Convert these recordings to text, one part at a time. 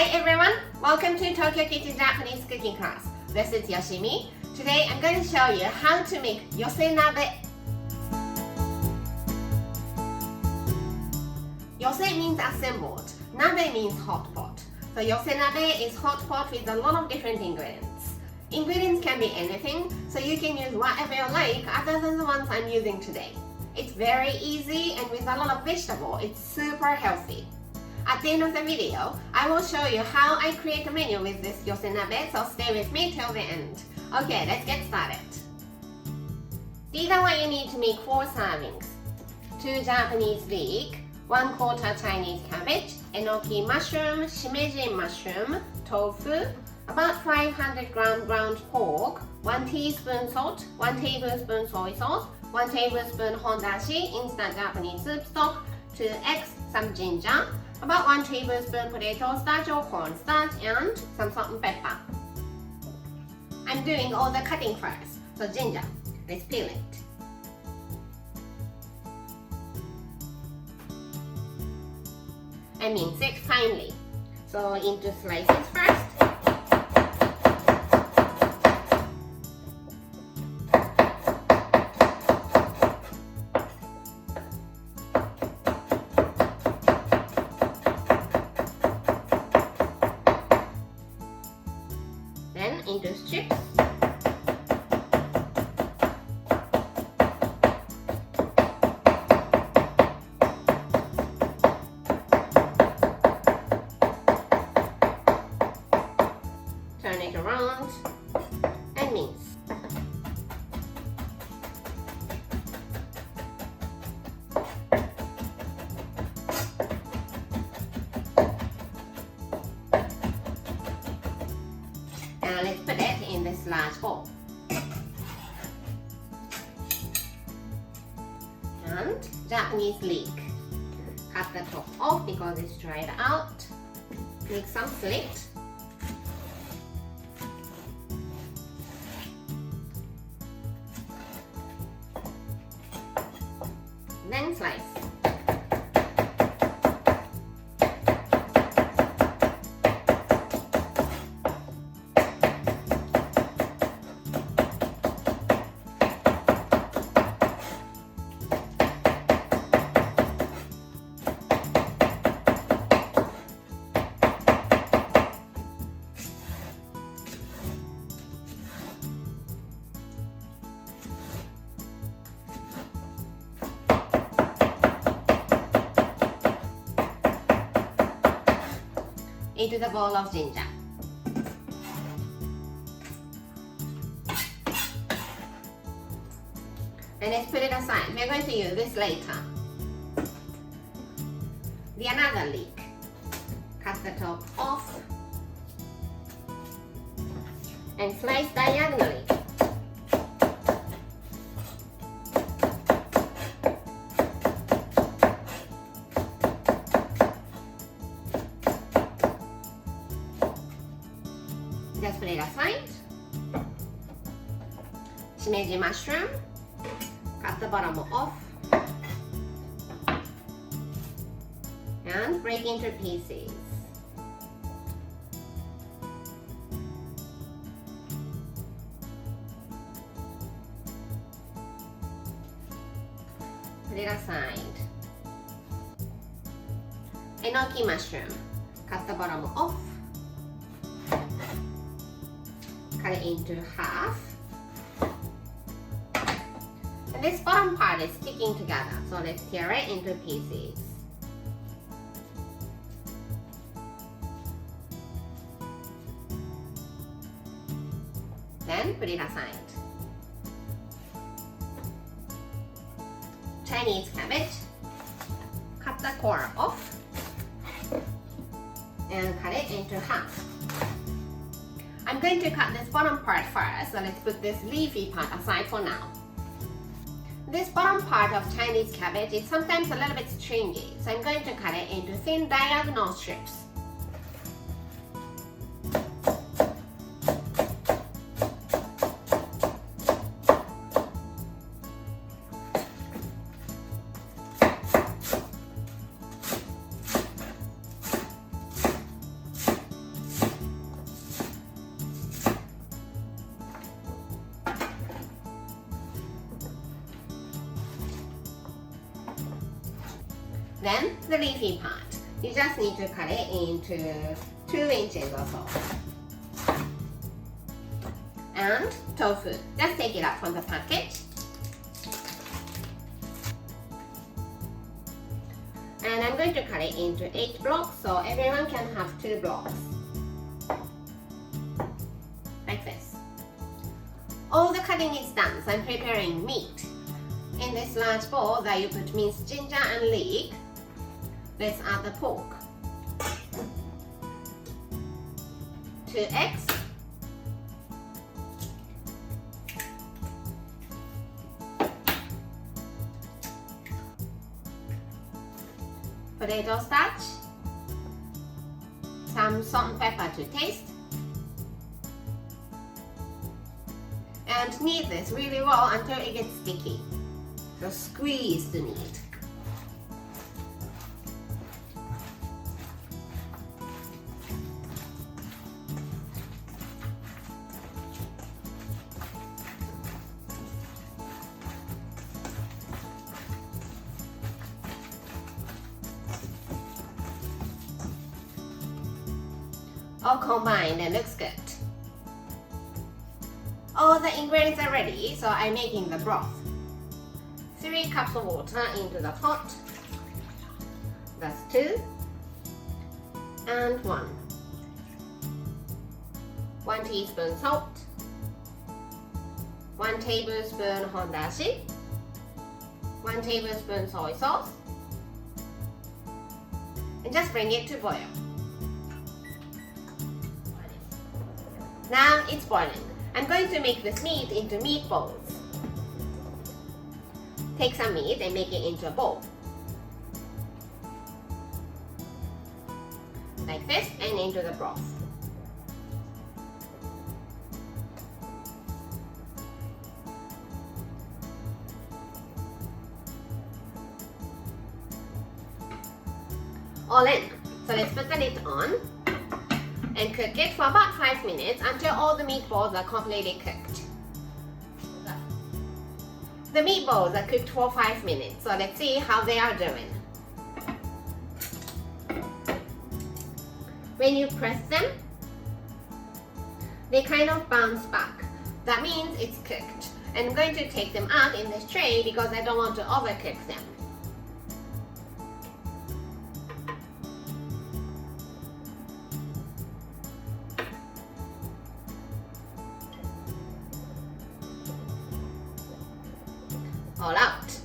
Hi everyone, welcome to Tokyo Kitchen Japanese cooking class. This is Yoshimi. Today I'm going to show you how to make Yose Nabe. Yose means assembled, Nabe means hot pot. So Yose Nabe is hot pot with a lot of different ingredients. Ingredients can be anything, so you can use whatever you like other than the ones I'm using today. It's very easy and with a lot of vegetable, it's super healthy. At the end of the video, I will show you how I create a menu with this Yose Nabe, so stay with me till the end. Okay, let's get started. These are what you need to make 4 servings. 2 Japanese leek, 1/4 Chinese cabbage, enoki mushroom, shimeji mushroom, tofu, about 500 gram ground pork, 1 teaspoon salt, 1 tablespoon soy sauce, 1 tablespoon hondashi, instant Japanese soup stock, 2 eggs, some ginger, about 1 tablespoon potato starch or cornstarch, and some salt and pepper. I'm doing all the cutting first. So ginger, let's peel it. I mince it finely. So into slices first. Then into strips. Turn it around and mince. Now let's put it in this large bowl. And Japanese leek. Cut the top off because it's dried out. Make some slit. Then slice. Into the bowl of ginger. And let's put it aside. We're going to use this later. The another leek. Cut the top off and slice diagonally. Just put it aside. Shimeji mushroom. Cut the bottom off. And break into pieces. Put it aside. Enoki mushroom. Cut the bottom off. Cut it into half. And this bottom part is sticking together, so let's tear it into pieces. Then put it aside. Chinese cabbage. Cut the core off and cut it into half. I'm going to cut this bottom part first, so let's put this leafy part aside for now. This bottom part of Chinese cabbage is sometimes a little bit stringy, so I'm going to cut it into thin diagonal strips. Then the leafy part. You just need to cut it into 2 inches or so. And tofu. Just take it out from the package. And I'm going to cut it into 8 blocks so everyone can have 2 blocks. Like this. All the cutting is done, so I'm preparing meat. In this large bowl that you put minced ginger and leek, let's add the pork. 2 eggs. Potato starch. Some salt and pepper to taste. And knead this really well until it gets sticky. So squeeze the meat. All combined and looks good. All the ingredients are ready, so I'm making the broth. 3 cups of water into the pot. That's 2 and 1. 1 teaspoon salt. 1 tablespoon hondashi. 1 tablespoon soy sauce. And just bring it to boil. Now it's boiling. I'm going to make this meat into meatballs. Take some meat and make it into a bowl. Like this, and into the broth. All in. So let's put the lid on and cook it for about 5 minutes until all the meatballs are completely cooked. The meatballs are cooked for 5 minutes, so let's see how they are doing. When you press them, they kind of bounce back. That means it's cooked. I'm going to take them out in this tray because I don't want to overcook them. All out.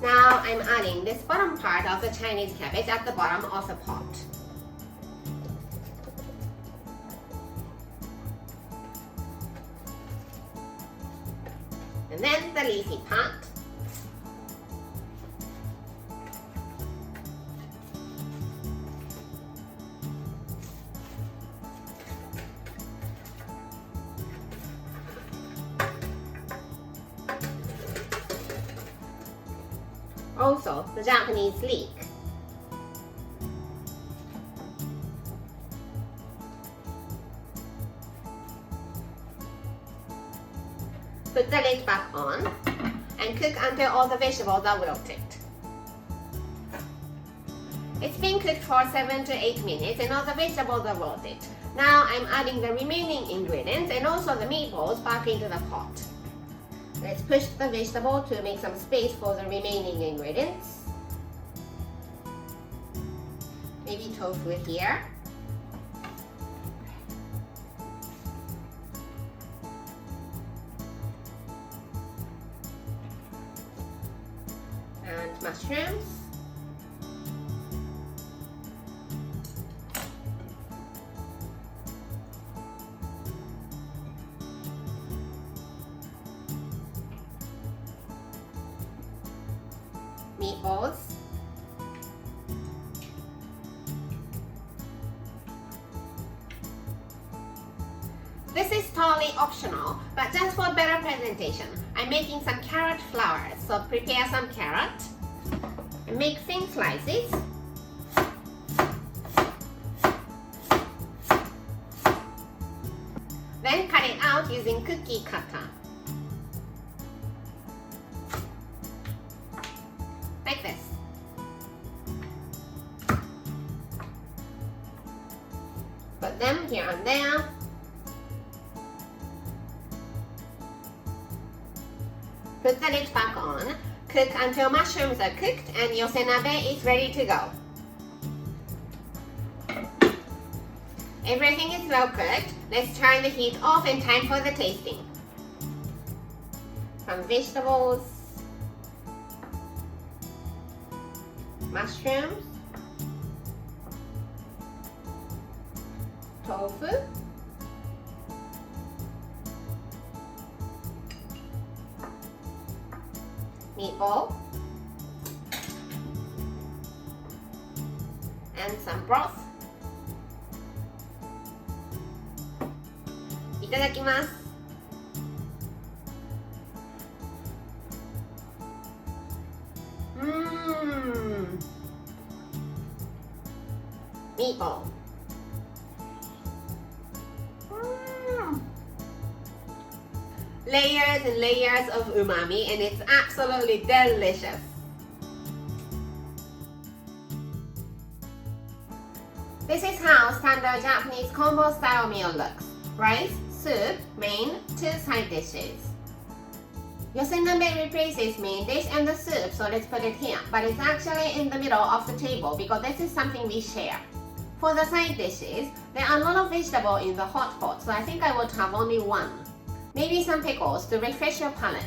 Now I'm adding this bottom part of the Chinese cabbage at the bottom of the pot. And then the leafy part. Also, the Japanese leek. Put the lid back on and cook until all the vegetables are wilted. It's been cooked for 7 to 8 minutes and all the vegetables are wilted. Now I'm adding the remaining ingredients and also the meatballs back into the pot. Let's push the vegetable to make some space for the remaining ingredients. Maybe tofu here. And mushrooms. Meatballs. This is totally optional, but just for better presentation, I'm making some carrot flowers. So prepare some carrot and make thin slices. Then cut it out using cookie cutter. Like this. Put them here and there. Put the lid back on. Cook until mushrooms are cooked and Yose Nabe is ready to go. Everything is well cooked. Let's turn the heat off and time for the tasting. Some vegetables, mushrooms, tofu, meatball, and some broth. いただきます。meatball. Layers and layers of umami, and it's absolutely delicious. This is how standard Japanese combo style meal looks. Rice, soup, main, 2 side dishes. Yose Nabe replaces main dish and the soup, so let's put it here. But it's actually in the middle of the table because this is something we share. For the side dishes, there are a lot of vegetable in the hot pot, so I think I would have only one. Maybe some pickles to refresh your palate.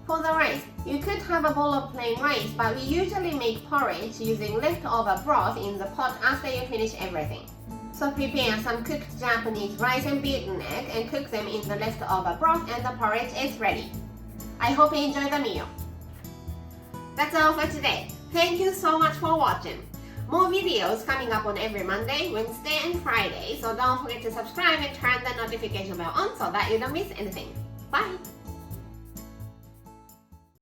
For the rice, you could have a bowl of plain rice, but we usually make porridge using leftover broth in the pot after you finish everything. So prepare some cooked Japanese rice and beaten egg and cook them in the leftover broth and the porridge is ready. I hope you enjoy the meal. That's all for today. Thank you so much for watching. More videos coming up on every Monday, Wednesday, and Friday, so don't forget to subscribe and turn the notification bell on so that you don't miss anything. Bye!